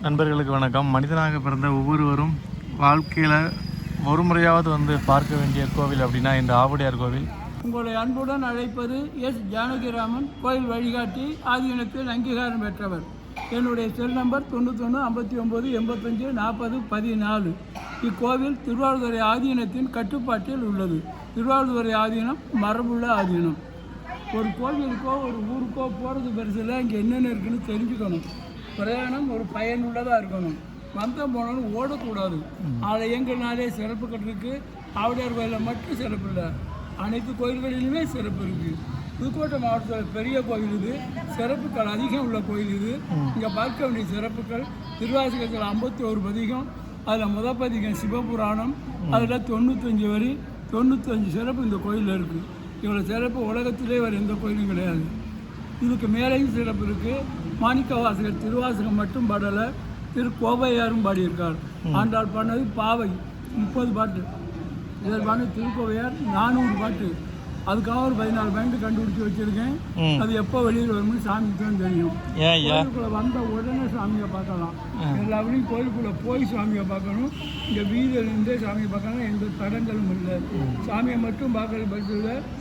நண்பர்களுக்கு வணக்கம். மனிதனாக பிறந்த ஒவ்வொருவரும் வாழ்க்கையில் ஒரு முறையாவது வந்து பார்க்க வேண்டிய கோவில் அப்படின்னா இந்த ஆவுடையார் கோவில். உங்களை அன்புடன் அழைப்பது எஸ் ஜானகிராமன், கோயில் வழிகாட்டி, ஆதீனத்தில் அங்கீகாரம் பெற்றவர். என்னுடைய செல் நம்பர் 91 59 85 40 14. இக்கோவில் திருவாரூர் ஆதீனத்தின் கட்டுப்பாட்டில் உள்ளது. திருவாரூர் ஆதீனம் மரபுள்ள ஆதீனம். ஒரு கோவிலுக்கோ ஒரு ஊருக்கோ போகிறது பெருசில் இங்கே என்னென்ன இருக்குன்னு தெரிஞ்சுக்கணும். பிரயாணம் ஒரு பயனுள்ளதாக இருக்கணும். மந்தம் போனாலும் ஓடக்கூடாது. ஆலயங்கள்னாலே சிறப்புகள் இருக்குது. ஆவுடையார் கோயிலில் மட்டும் சிறப்பு இல்லை, அனைத்து கோயில்களிலுமே சிறப்பு இருக்குது. புதுக்கோட்டை மாவட்டத்தில் பெரிய கோவில் இது, சிறப்புகள் அதிகம் உள்ள கோயில் இது. இங்கே பார்க்க வேண்டிய சிறப்புகள் திருவாசகத்தில் 51 பதிகம், அதில் முதல் பதிகம் சிவபுராணம், அதில் 95 வரி, 95 சிறப்பு இந்த கோயிலில் இருக்குது. இவ்வளோ சிறப்பு உலகத்திலே வேறு எந்த கோயிலும் கிடையாது. இதுக்கு மேலேயும் சிறப்பு இருக்குது. மாணிக்க வாசகர் திருவாசகம் மட்டும் பாடலை, திருக்கோவையாரும் பாடியிருக்கார். ஆண்டாள் பாடினது பாவை 30 பாட்டு, இதில் பாடின திருக்கோவையார் 400 பாட்டு. அதுக்காக ஒரு 14 பாயிண்ட் கண்டுபிடிச்சி வச்சுருக்கேன். அது எப்போ வெளியில் வரும்னு சாமிக்கு தான் தெரியும். கோயிலுக்குள்ளே வந்த உடனே சாமியை பார்க்கலாம். எல்லாருமே கோயிலுக்குள்ளே போய் சாமியை பார்க்கணும். இங்கே வீதியில் இருந்தே சாமியை பார்க்கலாம். எந்த தடங்களும் இல்லை. சாமியை மட்டும் பார்க்கறது பட்சத்தில்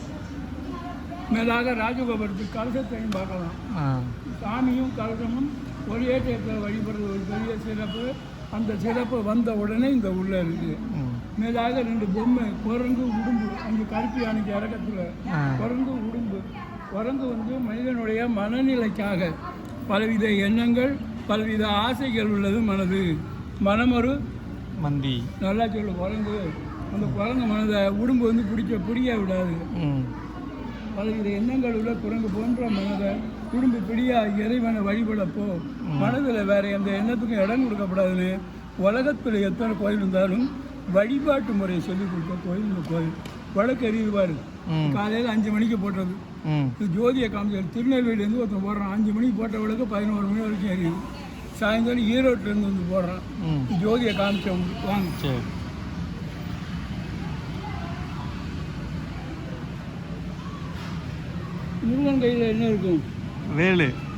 மேலாக ராஜகோபுரத்துக்கு கலசத்தையும் பார்க்கலாம். சாமியும் கலசமும் ஒரே டேப்பில் வழிபடுறது ஒரு பெரிய சிறப்பு. அந்த சிறப்பு வந்த உடனே இந்த உள்ளே இருக்குது. மேலாக 2 பொம்மை, குரங்கு உடும்பு, அங்கே கருப்பி யானைக்கு இறக்கத்தில் குரங்கு உடும்பு. குரங்கு வந்து மனிதனுடைய மனநிலைக்காக பலவித எண்ணங்கள், பலவித ஆசைகள் உள்ளது மனது. மனமொரு மந்தி, நல்லா சொல்லு குரங்கு. அந்த குரங்கு மனதை உடும்பு வந்து பிடிக்க விடாது. பலவித எண்ணங்கள் உள்ள குரங்கு போன்ற மனதை உடும்பு பிடியா இறைவனை வழிபடப்போ மனதில் வேறு எந்த எண்ணத்துக்கும் இடம் கொடுக்கப்படாதுன்னு உலகத்தில் எத்தனை கோயில் இருந்தாலும் வழிபாட்டு முறையை சொல்லிக் கொடுத்த கோயில் இந்த கோயில். வழக்கு எறிவார். காலையில் 5 மணிக்கு போட்டது. இது ஜோதியை காமிச்சார். திருநெல்வேலியிலேருந்து ஒருத்தன் போடுறான். 5 மணிக்கு போட்ட விளக்கு 11 மணி வரைக்கும் எரியுது. சாயந்தரம் ஈரோட்டிலேருந்து வந்து போடுறான். ஜோதியை காமிச்சவங்க வாங்க. முருகன் கையில் என்ன இருக்கும்?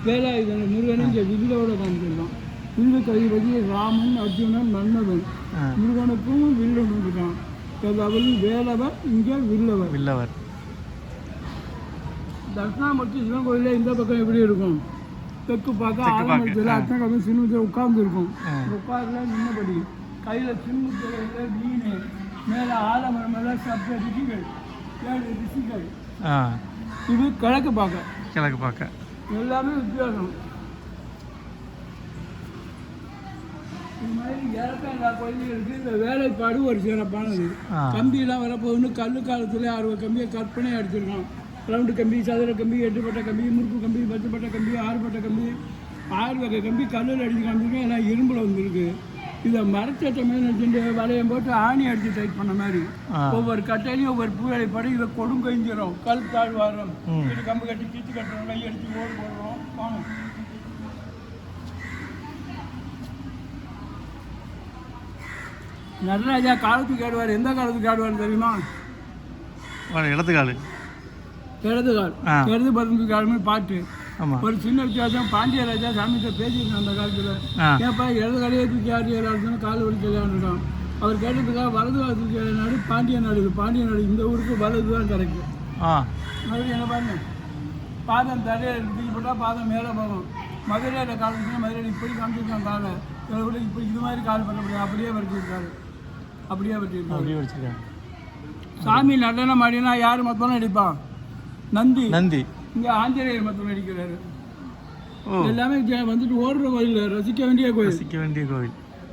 வேலாயுதம். முருகன் இங்கே வில்லோட காமிச்சிருக்கான். வில்லு கை வச்சு ராமன், அர்ஜுனன், மன்னவன். முருகனுக்கும் வில்லு இருக்கான். அவள் வேலவர், இங்கே வில்லவர். தட்சிணாமூர்த்தி சிவன் கோயிலில் இந்த பக்கம் எப்படி இருக்கும்? தெற்கு பார்க்க ஆலமரத்தில் அச்சனகமும் சின்முத்திரை உட்கார்ந்துருக்கும். உட்கார்ல நின்னபடி கையில் சின்முத்திரையில் வீணை, மேலே ஆலமரம் மேலே சப்த ரிஷிகள், 7 ரிஷிகள். இது கிழக்கு பார்க்க எல்லாமே வித்தியாசம். இது மாதிரி இறக்கம் எல்லா கோயிலும் இருக்குது. இந்த வேலைப்பாடு ஒரு சிறப்பானது. கம்பியெல்லாம் வரப்போகுதுன்னு கல்லு காலத்தில் 60 கம்பியை கற்பனை அடிச்சிருக்கோம். ரவுண்டு கம்பி, சதுர கம்பி, 8 பட்டை கம்பி, முறுக்கு கம்பி, 10 பட்டை கம்பி, 6 பட்டை கம்பி, 6 வகை கம்பி கல்லில் அடித்து காமிச்சிருக்கோம். எல்லாம் இரும்பில் வந்துருக்கு. இதை மரச்சட்டை மேலே வச்சுட்டு வளையம் போட்டு ஆணி அடித்து டைட் பண்ண மாதிரி ஒவ்வொரு கட்டையிலையும் ஒவ்வொரு பூவேலைப்படி இதை கொடுங்கஞ்சிரும். கல் தாழ்வாரம் இது கம்பு கட்டி கீச்சு கட்டுறோம், கை அடித்து ஓடு போடுறோம். காணும் நடராஜா காலத்துக்கு ஆடுவார். எந்த காலத்துக்கு ஆடுவார் தெரியுமா? இடது கால் இடது பதத்துக்கு ஆடுமே பாட்டு. ஒரு சின்ன வித்தியாசம். பாண்டிய ராஜா சாமிகிட்ட பேசியிருக்கேன் அந்த காலத்தில். ஏப்பா இடது காலையே தூக்கி ஆடி எல்லாருக்கும் கால் வலி கல்யாணம். அவர் கேட்டதுக்காக வலது காலத்துக்கு நாடு பாண்டிய நாடு. பாண்டிய நாடு இந்த ஊருக்கு வலது தான் கிடைக்கும். மறுபடியும் என்ன பாருங்க, பாதம் தடையை தூக்கி போட்டால் பாதம் மேலே போகும். மதுரையில் காலத்துக்கு மதுரையில் இப்படி காமிச்சிருக்காங்க. காலை இதில் இப்போ இது மாதிரி கால் பண்ண முடியாது. அப்படியே வச்சுருக்காரு. சாமி நடனம் ஆடினா யார் மொத்தம் நடிப்பான்? நந்தி. இங்கே ஆஞ்சநேயர் மொத்தம் நடிக்கிறாரு. எல்லாமே வந்துட்டு ஓடுற கோயில், ரசிக்க வேண்டிய கோயில்.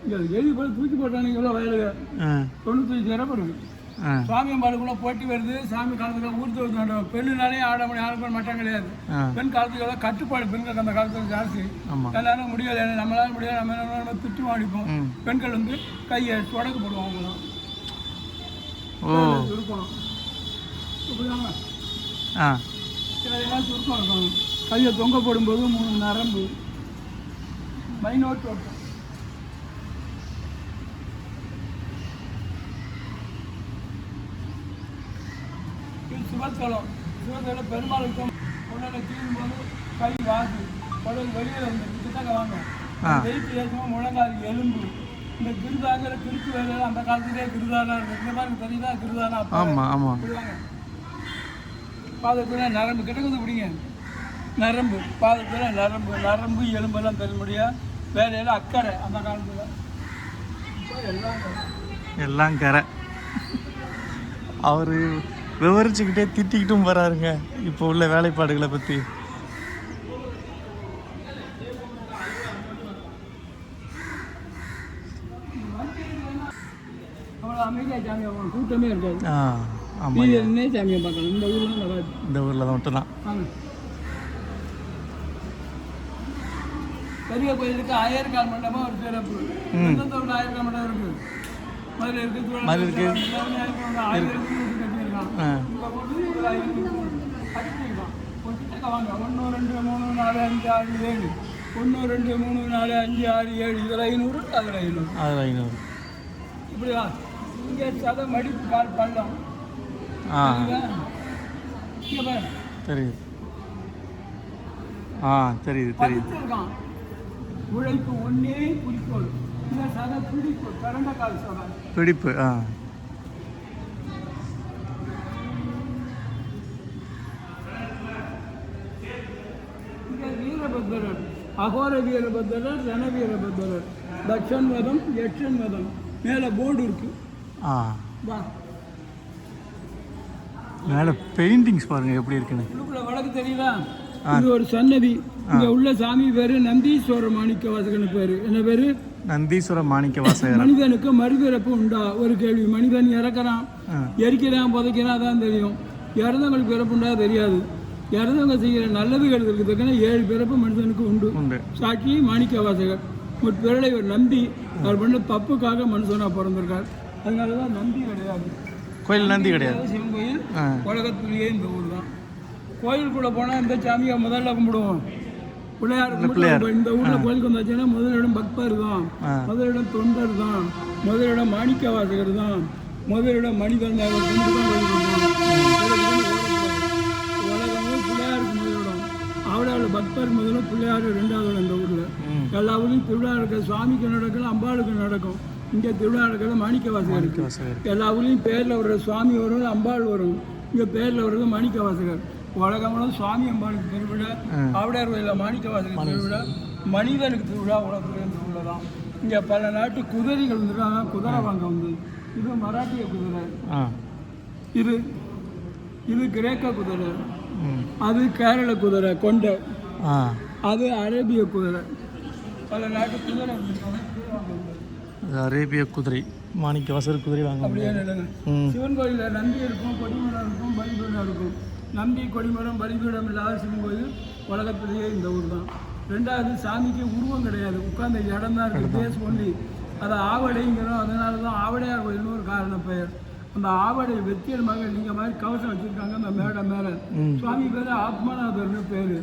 இங்கே எழுதி போய் தூக்கி போட்டானுங்களோ வயலுக்கு 95 சிறப்பு இருக்கு. சுவாமி அம்பாளுக்குள்ள போட்டி வருது. சாமி காலத்துல ஊர்த்து வருது. பெண்ணுனாலே ஆடப்பட மாட்டாங்க கிடையாது. பெண் காலத்துக்கு கட்டுப்பாடு பெண்களுக்கு அந்த காலத்தில் ஜாஸ்தி. எல்லாரும் முடியாது, நம்மளால முடியாது, நம்ம திட்டு வாடிப்போம். பெண்கள் வந்து கையை தொடக்க போடுவாங்க. சுருக்கம் இப்படிதாங்க. சிலதெல்லாம் சுருக்கம் இருக்கும். கையை தொங்க போடும்போது 3 நரம்பு மைனோட் ஓட்டம். சிவத்தலம் பெருமாளுக்கும் உடனே தீரும் போது கை வாக்கு உடல் வெளியில் வந்து கிட்டக்க வாங்க. வெயிட் ஏற்றவும் முழங்கால் எலும்பு. இந்த கிருதாங்கிற கிறுக்கு வேலையில் அந்த காலத்துலேயே கிருதாலாம் இருக்குது. இந்த மாதிரி தெரியுதா கிருதானா? ஆமாம் ஆமாம். பாதத்தில் நரம்பு கிட்டக்குது பிடிங்க. நரம்பு பாதத்தில் நரம்பு எலும்பெல்லாம் தெரிய முடியாது. வேலையில் அக்கறை அந்த காலத்தில். எல்லாம் கரை. அவர் விவரிச்சுக்கிட்டே திட்டிக்கிட்டும் வராருங்க இப்போ உள்ள வேலைப்பாடுகளை பற்றி. அவ்வளோ அமைதியாக சாமியை பார்க்கணும், கூட்டமே இருக்காது. ஆமாம், என்ன சாமியை பார்க்கலாம். இந்த ஊரில் தான் மட்டும்தான். பெரிய கோயிலுக்கு ஆயிரக்கால் மண்டபம் ஒரு சிறப்பு. எந்தெந்த ஆயிரக்கால் மண்டபம் இருக்கு? மதுரை இருக்கு, வாங்க 1 2 3 4 5 6 7 1 2 3 4 5 6 7 இதில் 500 அதில் 500 இப்படியா? இங்கே சதை மடிப்பு கால் பள்ளம் தெரியுது. தெரியுது படிச்சிருக்கான். உழைப்பு ஒன்னே குறிக்கோள். இந்த சதை பிடிப்பு, கரண்ட கால் சதை பிடிப்பு. இங்கே வீரபத்திரர், அகோர வீரபத்திரர், ரண வீரபத்திரர், தட்சன் வதம், யட்சன் வதம். மேலே போர்டு இருக்கு. வா மேலே பெயிண்டிங்ஸ் பாருங்க எப்படி இருக்குன்னு. உள்ளுக்குள்ள வழக்கு தெரியுதா? இது ஒரு சன்னதி. இங்க உள்ள சாமி பேரு நந்தீஸ்வர மாணிக்க வாசகன் பேரு. என்ன பேரு? நந்தீஸ்வர மாணிக்க வாசகர். மனிதனுக்கு மறுபிறப்பு உண்டா? ஒரு கேள்வி. மனிதன் இறக்குறான், எரிக்கிறான், புதைக்கிறான், தான் தெரியும். இறந்தவங்களுக்கு பிறப்பு உண்டா? தெரியாது. இறந்தவங்க செய்கிற நல்லதுகளுக்கு தக்கன 7 பிறப்பு மனிதனுக்கு உண்டு. சாட்சி மாணிக்க வாசகர். ஒரு பிறலை ஒரு நம்பி அவர் பண்ண தப்புக்காக மனுஷனா பிறந்திருக்கார். அதனாலதான் நந்தி கிடையாது. கோயில் நந்தி கிடையாது. சிவன் கோயில் உலகத்திலேயே இந்த ஊர் தான். கோயிலுக்குள்ளே போனால் இந்த சாமியை முதல்ல கும்பிடுவோம். பிள்ளையார். இந்த ஊரில் கோயிலுக்கு வந்தாச்சுன்னா முதலிடம் பக்தர் தான், முதலிடம் தொண்டர் தான், முதலிடம் மாணிக்க வாசகர் தான், முதலிடம் மனிதன் தான். உலகமும் பிள்ளையாருக்கு முதலிடம். அவளோட பக்தர் முதலிடம், பிள்ளையார் 2வது. இந்த ஊரில் எல்லா ஊர்லையும் திருவிழா இருக்க. சுவாமிக்கு நடக்கும், அம்பாளுக்கு நடக்கும். இங்கே திருவிழா இருக்கிறது மாணிக்க வாசகர். எல்லா ஊர்லேயும் பேரில் வர்ற சுவாமி வரும், அம்பாள் வரும். இங்கே பேரில் வர்றது மாணிக்க வாசகர். உலகமும் சுவாமி அம்பாளுக்கு திருவிழா, ஆவுடையார் கோயிலில் மாணிக்க வாசகர் திருவிழா, மனிதனுக்கு திருவிழா, உலகத்துலேயும் திருவிழா தான். இங்கே பல நாட்டு குதிரைகள் வந்துருக்காங்க. குதிரை வாங்க வந்து இது மராட்டிய குதிரை, இது கிரேக்க குதிரை, அது கேரள குதிரை கொண்ட, அது அரேபிய குதிரை. பல நாட்டு குதிரை அரேபிய குதிரை, மாணிக்க வாசகர் குதிரை வாங்க. அப்படியே சிவன் கோயிலில் நந்தி இருக்கும், கொடிமரம் இருக்கும், பலிபீடம் இருக்கும். நந்தி, கொடிமரம், பலிபீடம் இல்லாத சிவன் கோயில் உலகத்திலேயே இந்த ஊர் தான். 2வது, சாமிக்கு உருவம் கிடையாது, உட்கார்ந்த இடம் தான் இருக்குது, பேஸ் ஒன்லி. அதை ஆவடைங்கிறோம். அதனால தான் ஆவடையார் கோயில்னு ஒரு காரண பெயர். அந்த ஆவடை வெற்றியல் மகள் நீங்கள் மாதிரி கவசம் வச்சுருக்காங்க அந்த மேடை மேலே. சுவாமி பேர் ஆத்மாநாதர்னு பேர்.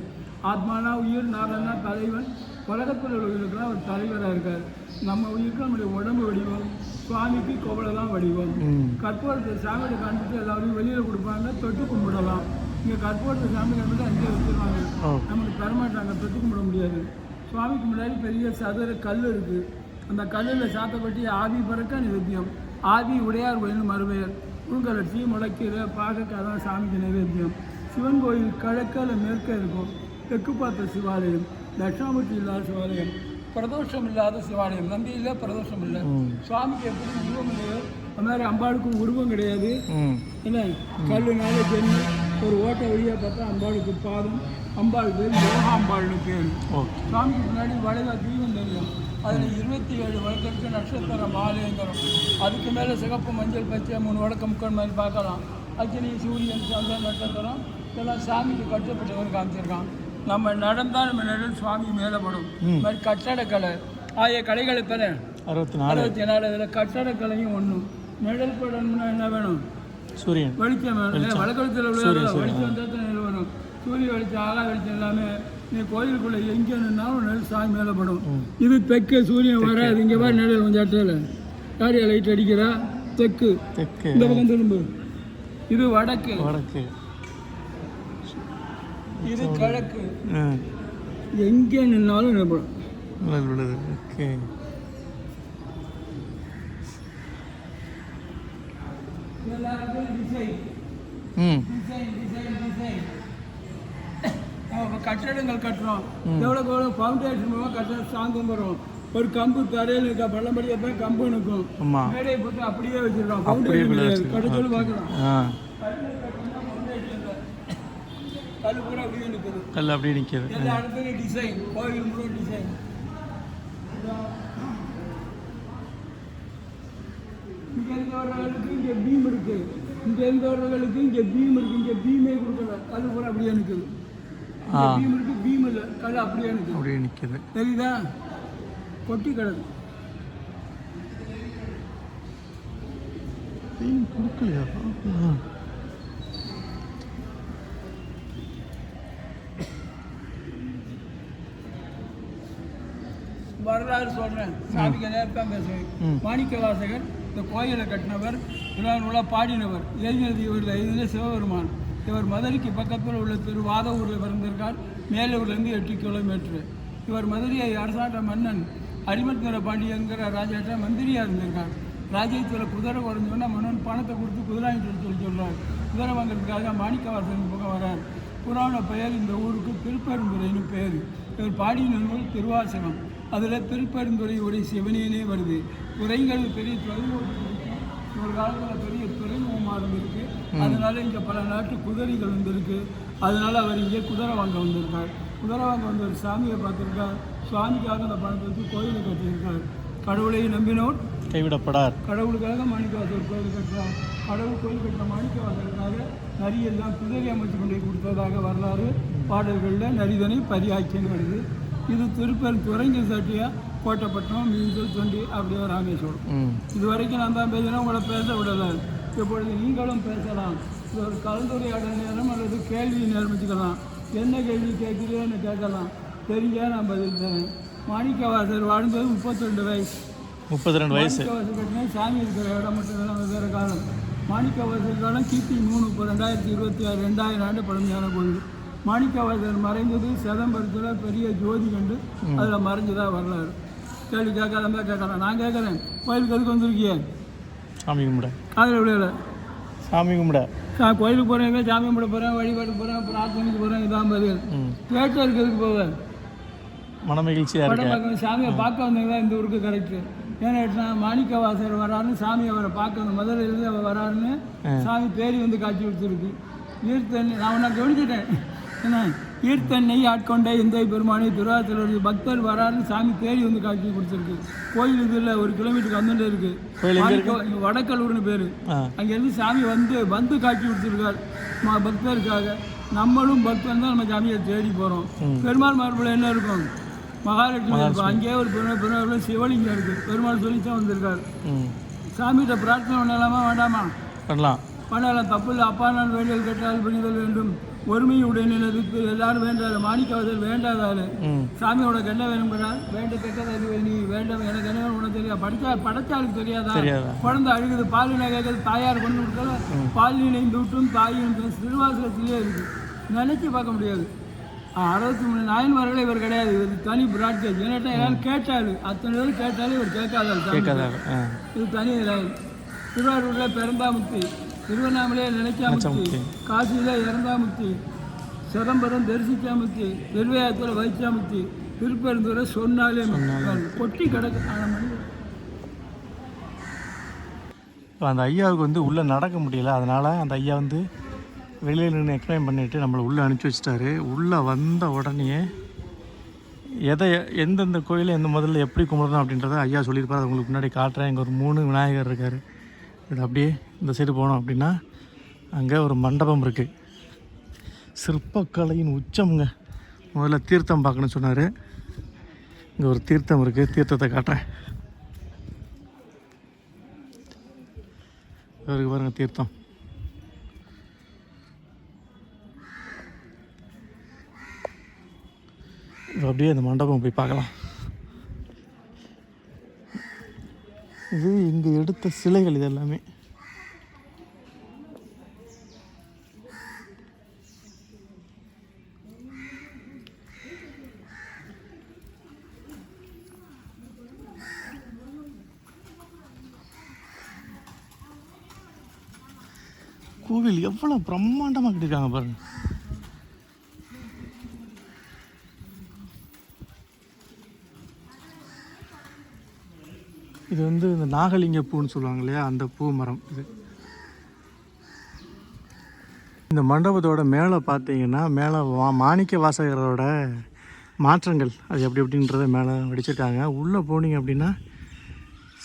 ஆத்மானா உயிர், நாதனா தலைவன். உலகத்தில் உள்ளவர்களுக்கெல்லாம் ஒரு தலைவராக இருக்கார். நம்ம உயிருக்கு நம்முடைய உடம்பு வடிவம், சுவாமிக்கு கோவலை தான் வடிவம். கற்பூரத்தை சாமியை காண்பிட்டு எல்லாரையும் வெளியில் கொடுப்பாங்க, தொட்டு கும்பிடலாம். இங்கே கற்பூரத்தை சாமி காண்பிட்டு அங்கே வச்சுருவாங்க. நமக்கு தரமாட்டாங்க, தொட்டு கும்பிட முடியாது. சுவாமிக்கு முன்னாடி பெரிய சதுர கல் இருக்குது. அந்த கல்லில் சாத்தப்பட்டி ஆவி பறக்க நிவேத்தியம். ஆவி உடையார் கோயில்னு மறுபெயர். புழுங்கலட்சி, முளைக்கீரை, பாகக்காய் தான் சாமிக்கு நிவேத்தியம். சிவன் கோயில் கிழக்க இல்லை மேற்க இருக்கும். தெற்கு பார்த்த சிவாலயம், தட்சிணாமூர்த்தி இல்லாத சிவாலயம், பிரதோஷம் இல்லாத சிவாலயம். நந்தியில் பிரதோஷம் இல்லை. சுவாமிக்கு எப்படி உருவம் இல்லையோ அது மாதிரி அம்பாளுக்கும் உருவம் கிடையாது. என்ன கல்லுனால ஜென்ம ஒரு ஓட்டை வழியாக பார்த்தா அம்பாளுக்கு பாதம். அம்பாள் பேர் யோகா அம்பாள்னு பேர். சுவாமிக்கு முன்னாடி வளைவா தீபம் தெரியும். அதில் 27 வழக்கத்துக்கு நட்சத்திரம் மாலையங்கிறோம். அதுக்கு மேலே சிகப்பு, மஞ்சள், பச்சை 3 வழக்கம் முக்கன் மாதிரி பார்க்கலாம். அக்னி, சூரியன், சந்திரன், நட்சத்திரம் இதெல்லாம் சாமிக்கு கட்டப்பட்டவன் காமிச்சிருக்கான். நம்ம நடந்தால் நம்ம நிழல் சுவாமி மேலே படும். இது மாதிரி கட்டடக்கலை 1000 கலைகளை பெற 64. இதில் கட்டடக்கலையும் ஒன்றும். நிழல் படணும்னா என்ன வேணும்? சூரியன் வெளிச்சம் வேணும். வழக்கத்தில் உள்ள வெளிச்சம் தான் நிழல் வரும். சூரிய வெளிச்சம், ஆகாய வெளிச்சம் எல்லாமே. நீ கோயிலுக்குள்ளே எங்கே நின்னாலும் நிழல் சாமி மேலே படும். இது தெற்கு, சூரியன் வராது. இங்கே வர நிழல் கொஞ்சம் அட்டையில் யார் லைட் அடிக்கிறா? தெற்கு. இந்த பக்கம் திரும்ப. இது வடக்கு. இது கிழக்கு. எங்கே நின்னாலும் நிலப்படும். நிழல் விழுது. ஓகே. கட்டடங்கள் கட்டுறோம், எவ்வளோ ஃபவுண்டேஷன் கட்டடம் சாந்தம் வரும். ஒரு கம்பு தரையில் இருக்கா, பள்ளம்படியாக போய் கம்பு நிற்கும், மேடையை போட்டு அப்படியே வச்சிருக்கோம். ஃபவுண்டேஷன் கட்டச்சொல்லி பார்க்கலாம். கல் பூரா அப்படியே நிற்குது. கல் அப்படியே நிற்கிது. எல்லா இடத்துலையும் டிசைன், கோவில் முழு டிசைன். இங்கே இருந்தவர்களுக்கு இங்கே பீம் இருக்கு, இங்கே இருந்தவர்களுக்கு இங்கே பீம் இருக்கு. இங்கே பீமே கொடுக்கல, கல் பூரா அப்படியே நிற்குது. பீம் இருக்கு, பீம் இல்லை, கல் அப்படியே நிற்குது. அப்படியே நிற்குது. தெரியுதா? கொட்டி கிடக்கு. கொடுக்கலையா? வரலாறு சொல்கிறேன், சாமிக்கு நேரத்தான் பேசுவேன். மாணிக்க வாசகர் இந்த கோயிலை கட்டினவர், உலா பாடினவர், எழுதினது இவர் எழுதின சிவபெருமான். இவர் மதுரைக்கு பக்கத்தில் உள்ள திருவாதவூரில் பிறந்திருக்கார். மேலூர்லேருந்து 8 கிலோமீட்டரு. இவர் மதுரையை அரசாண்ட மன்னன் அரிமத்வர பாண்டியங்கிற ராஜாட்ட மந்திரியாக இருந்திருக்கார். ராஜ்யத்தில் குதிரை குறைஞ்சோன்னா மன்னன் பணத்தை கொடுத்து குதிரை சொல்லி சொல்கிறார். குதிரை வாங்கிறதுக்காக மாணிக்க வாசகர் பக்கம் வரார். புராண பெயர் இந்த ஊருக்கு திருப்பெருந்துறைன்னு பேர். இவர் பாடின நூல் திருவாசகம். அதில் திருப்பெருந்துறையுடைய சிவனியனே வருது. துறைங்கிறது பெரிய தொழில்நுட்பம். ஒரு காலத்தில் பெரிய துறைமுகமாக இருந்திருக்கு. அதனால இங்கே பல நாட்டு குதிரைகள் வந்திருக்கு. அதனால அவர் இங்கே குதிரை வாங்க வந்திருக்கார். குதிரை வாங்க வந்த ஒரு சாமியை பார்த்துருக்கார். சுவாமிக்காக அந்த பணத்தை வச்சு கோயிலை கட்டியிருக்கார். கடவுளை நம்பினோர் கைவிடப்படார். கடவுளுக்காக மாணிக்கவாசகர் கோயில் கட்டுறார். கடவுள் கோயில் கட்டுற மாணிக்கவாசகருக்காக நரியெல்லாம் குதிரை அமைச்சு கொண்டு கொடுத்ததாக வரலாறு பாடல்களில் நரிதனை பரியாக்கின்னு வருது. இது திருப்பெருந்துறைங்க சாட்டியா கோட்டப்பட்டினம், மீன்கள், தொண்டி, அப்படியே ராமேஸ்வரம். இது வரைக்கும் நான் தான் பேசினா உங்களை பேச விடலை. இப்பொழுது நீங்களும் பேசலாம். இது ஒரு கலந்துரையாடல் நேரம் அல்லது கேள்வி நேர்மிச்சுக்கலாம். என்ன கேள்வி கேட்குறீன்னு கேட்கலாம். தெரிஞ்சா நான் பதில் தரேன். மாணிக்கவாசகர் வாழ்ந்தது 32 வயசு. 32 வயசு. மாணிக்கவாசகர் கட்டினா சாமி இருக்கிற இடம் மட்டும்தான் வெவ்வேறு காலம். மாணிக்கவாசகர் காலம் கிபி 3 இப்போ 2026 2000 ஆண்டு பழமையான கோயில். மாணிக்கவாசகர் மறைந்தது சிதம்பரத்தில் பெரிய ஜோதி கண்டு அதில் மறைஞ்சதாக வரலாறு. கேள்வி கேட்காத மாதிரி கேட்கலாம். நான் கேட்குறேன், கோயிலுக்கு எதுக்கு வந்திருக்கியே? சாமி கும்பிட. அதில் விடையில சாமி கும்பிட. கோயிலுக்கு போகிறேங்க, சாமி கும்பிட போகிறேன், வழிபாட்டுக்கு போகிறேன், பிரார்த்தனைக்கு போகிறேன், இதான் பதில். கேட்டதுக்கு எதுக்கு போவேன்? மன மகிழ்ச்சியாக படம் பார்க்க சாமியை பார்க்க வந்தீங்களா இந்த ஊருக்கு கரெக்டு. ஏன்னா மாணிக்கவாசகர் வராருன்னு சாமி அவரை பார்க்க முதல்ல இருந்து அவர் வராருன்னு சாமி பேரி வந்து காட்சி கொடுத்துருக்கு. ஈர்த்தண்ணி நான் கவனிச்சிட்டேன். என்ன ஈர்த்தண்ணை ஆட்கொண்ட எந்த பெருமானி திருவாரூர் பக்தர் வராருன்னு சாமி தேடி வந்து காட்சி கொடுத்துருக்கு. கோயில் இதில் 1 கிலோமீட்டருக்கு வந்துட்டு இருக்குது. வடக்கல்லூர்னு பேர். அங்கேருந்து சாமி வந்து காட்சி கொடுத்துருக்கார் பக்தருக்காக. நம்மளும் பக்தர் தான் நம்ம சாமியை தேடி போகிறோம். பெருமாள் மரபில் என்ன இருக்கும்? மகாலட்சுமி இருக்கும். அங்கேயே ஒரு பெருமாள் சிவலிங்கம் இருக்குது. பெருமாள் சொல்லித்தான் வந்திருக்காரு. சாமிகிட்ட பிரார்த்தனை பண்ணலாமா வேண்டாமா? பண்ணலாம், தப்பு இல்லை. அப்பா நான் வேண்டியல் கேட்டால் பண்ணிதல் வேண்டும். ஒருமையுடைய நிலத்துக்கு எல்லாரும் வேண்டாது. மாணிக்கவாசகர் வேண்டாதாரு. சாமியோட என்ன வேணுங்கிறார்? வேண்ட கேட்காத நீ வேண்டாம், எனக்கு என்ன வேணும் உனக்கு தெரியாது. படைச்சாளுக்கு தெரியாதா? குழந்தை அழுகுது, பாலினை கேட்கறது, தாயார் கொண்டு கொடுத்தாலும் பாலினை விட்டும் தாயும் திருவாசகத்திலே இருக்குது. நினைச்சு பார்க்க முடியாது. 63 நாயன்மார்களே இவர் கிடையாது. இவர் தனி பிராட்கேஜ். ஏன்னா எல்லாரும் கேட்டாரு, அத்தனை பேர் கேட்டாலும் இவர் கேட்காதாரு. இது தனி திருவாரூரில் பிறந்தாமுத்தி, திருவண்ணாமலையை நினைச்சாமுத்தி, காசியில் இறந்தாமுத்தி, சிதம்பரம் தரிசிச்சாமுத்தி, திருவையாத்தில் வைச்சாமுத்தி, திருப்பெருந்துறை சொன்னாலே கொட்டி கிடக்கு. இப்போ அந்த ஐயாவுக்கு உள்ளே நடக்க முடியல. அதனால் அந்த ஐயா வெளியில் நின்று எக்ஸ்பிளைன் பண்ணிவிட்டு நம்மளை உள்ளே அனுப்பிச்சி வச்சிட்டாரு. உள்ளே வந்த உடனே எந்தெந்த கோயிலில் எந்த முதல்ல எப்படி கும்பிடணும் அப்படின்றத ஐயா சொல்லியிருப்பார். அது உங்களுக்கு முன்னாடி காட்டுறேன். இங்கே ஒரு 3 விநாயகர் இருக்கார். இது அப்படியே இந்த சைடு போனோம் அப்படின்னா அங்கே ஒரு மண்டபம் இருக்குது. சிற்பக்கலையின் உச்சம்ங்க. முதல்ல தீர்த்தம் பார்க்கணும்னு சொன்னார். இங்கே ஒரு தீர்த்தம் இருக்குது. தீர்த்தத்தை காட்டுறேன். இவருக்கு பாருங்கள் தீர்த்தம். அப்படியே இந்த மண்டபம் போய் பார்க்கலாம். இது இங்கே எடுத்த சிலைகள். இது எல்லாமே கோவில் எவ்வளோ பிரம்மாண்டமாக கட்டியிருக்காங்க பாருங்க. இது வந்து இந்த நாகலிங்க பூன்னு சொல்லுவாங்க இல்லையா, அந்த பூ மரம் இது. இந்த மண்டபத்தோட மேலே பார்த்தீங்கன்னா மேலே மாணிக்க வாசகரோட மாற்றங்கள் அது எப்படி எப்படின்றத மேலே வடிச்சிருக்காங்க. உள்ளே போனீங்க அப்படின்னா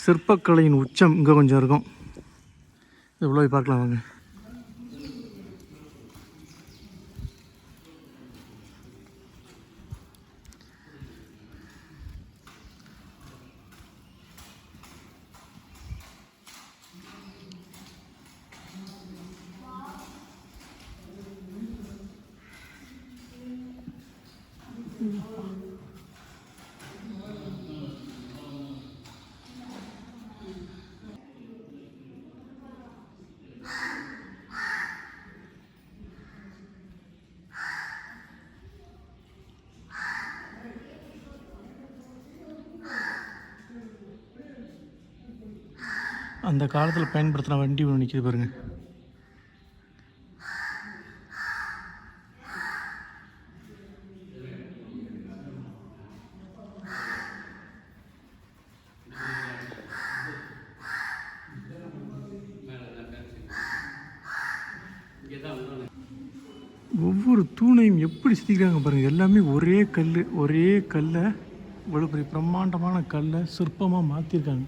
சிற்பக்கலையின் உச்சம் இங்கே கொஞ்சம் இருக்கும். இது உள்ள போய் பார்க்கலாம் வாங்க. அந்த காலத்தில் பயன்படுத்தின வண்டி ஒன்று நிற்கிது பாருங்கள். ஒவ்வொரு தூணையும் எப்படி செதுக்கிறாங்க பாருங்கள். எல்லாமே ஒரே கல்லை இவ்வளோ பெரிய பிரம்மாண்டமான கல்லை சிற்பமாக மாற்றிருக்காங்க.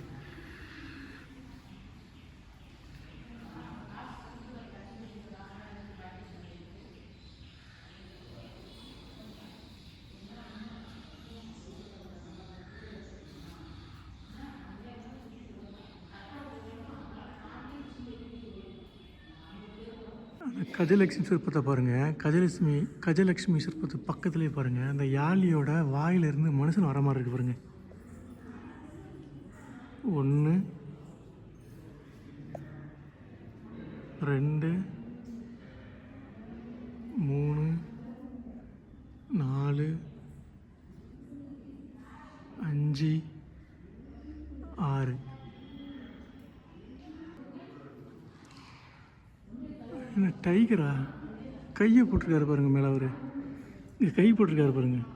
கஜலட்சுமி சிற்பத்தை பாருங்கள். கஜலட்சுமி சிற்பத்தை பக்கத்துலேயே பாருங்கள். அந்த யாழியோட வாயிலிருந்து மனுஷன் வர மாதிரி இருக்குது பாருங்கள். 1 2 3 4 5 6. என்ன டைகரா? கையை போட்டிருக்காரு பாருங்கள் மேலே. அவர் இங்கே கை போட்டிருக்காரு பாருங்கள்.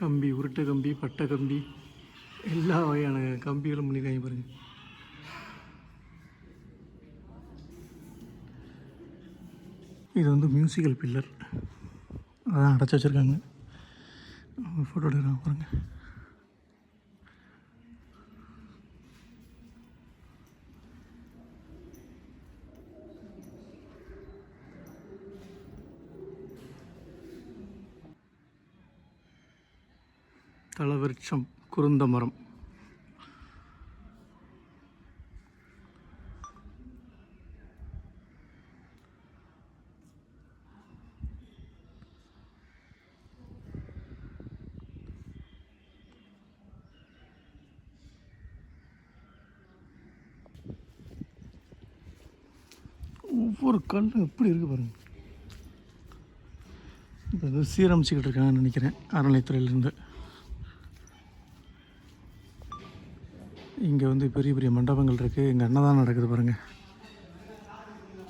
கம்பி, உருட்டை கம்பி, பட்டை கம்பி, எல்லா வகையான கம்பிகளும் பண்ணியிருக்காங்க பாருங்கள். இது வந்து மியூசிக்கல் பில்லர், அதான் அடைச்சி வச்சுருக்காங்க. ஃபோட்டோ எடுக்கிறாங்க பாருங்கள். தலவிருட்சம் குருந்த மரம். ஒவ்வொரு கல்லும் எப்படி இருக்குது பாருங்கள். இப்போ வந்து சீரமைச்சிக்கிட்டு இருக்காங்கன்னு நினைக்கிறேன் அறநிலையத்துறையிலேருந்து. இங்கே வந்து பெரிய பெரிய மண்டபங்கள் இருக்குது. இங்கே அன்னதானம் நடக்குது பாருங்கள்.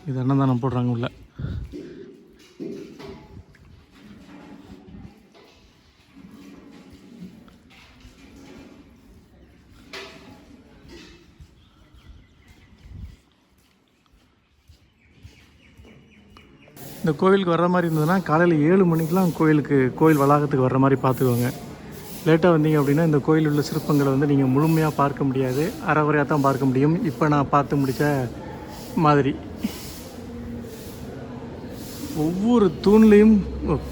இது அன்னதானம் போடுறாங்க உள்ள. இந்த கோவிலுக்கு வர்ற மாதிரி இருந்ததுன்னா காலையில் 7 மணிக்கெலாம் கோயில் வளாகத்துக்கு வர்ற மாதிரி பார்த்துக்கோங்க. லேட்டாக வந்தீங்க அப்படின்னா இந்த கோயில் உள்ள சிற்பங்களை வந்து நீங்கள் முழுமையாக பார்க்க முடியாது, அரைகுறையாக தான் பார்க்க முடியும். இப்போ நான் பார்த்து முடித்த மாதிரி ஒவ்வொரு தூண்லேயும்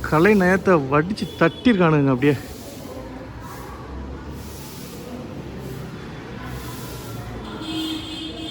கலை நயத்தை வடித்து தட்டியிருக்கானுங்க அப்படியே.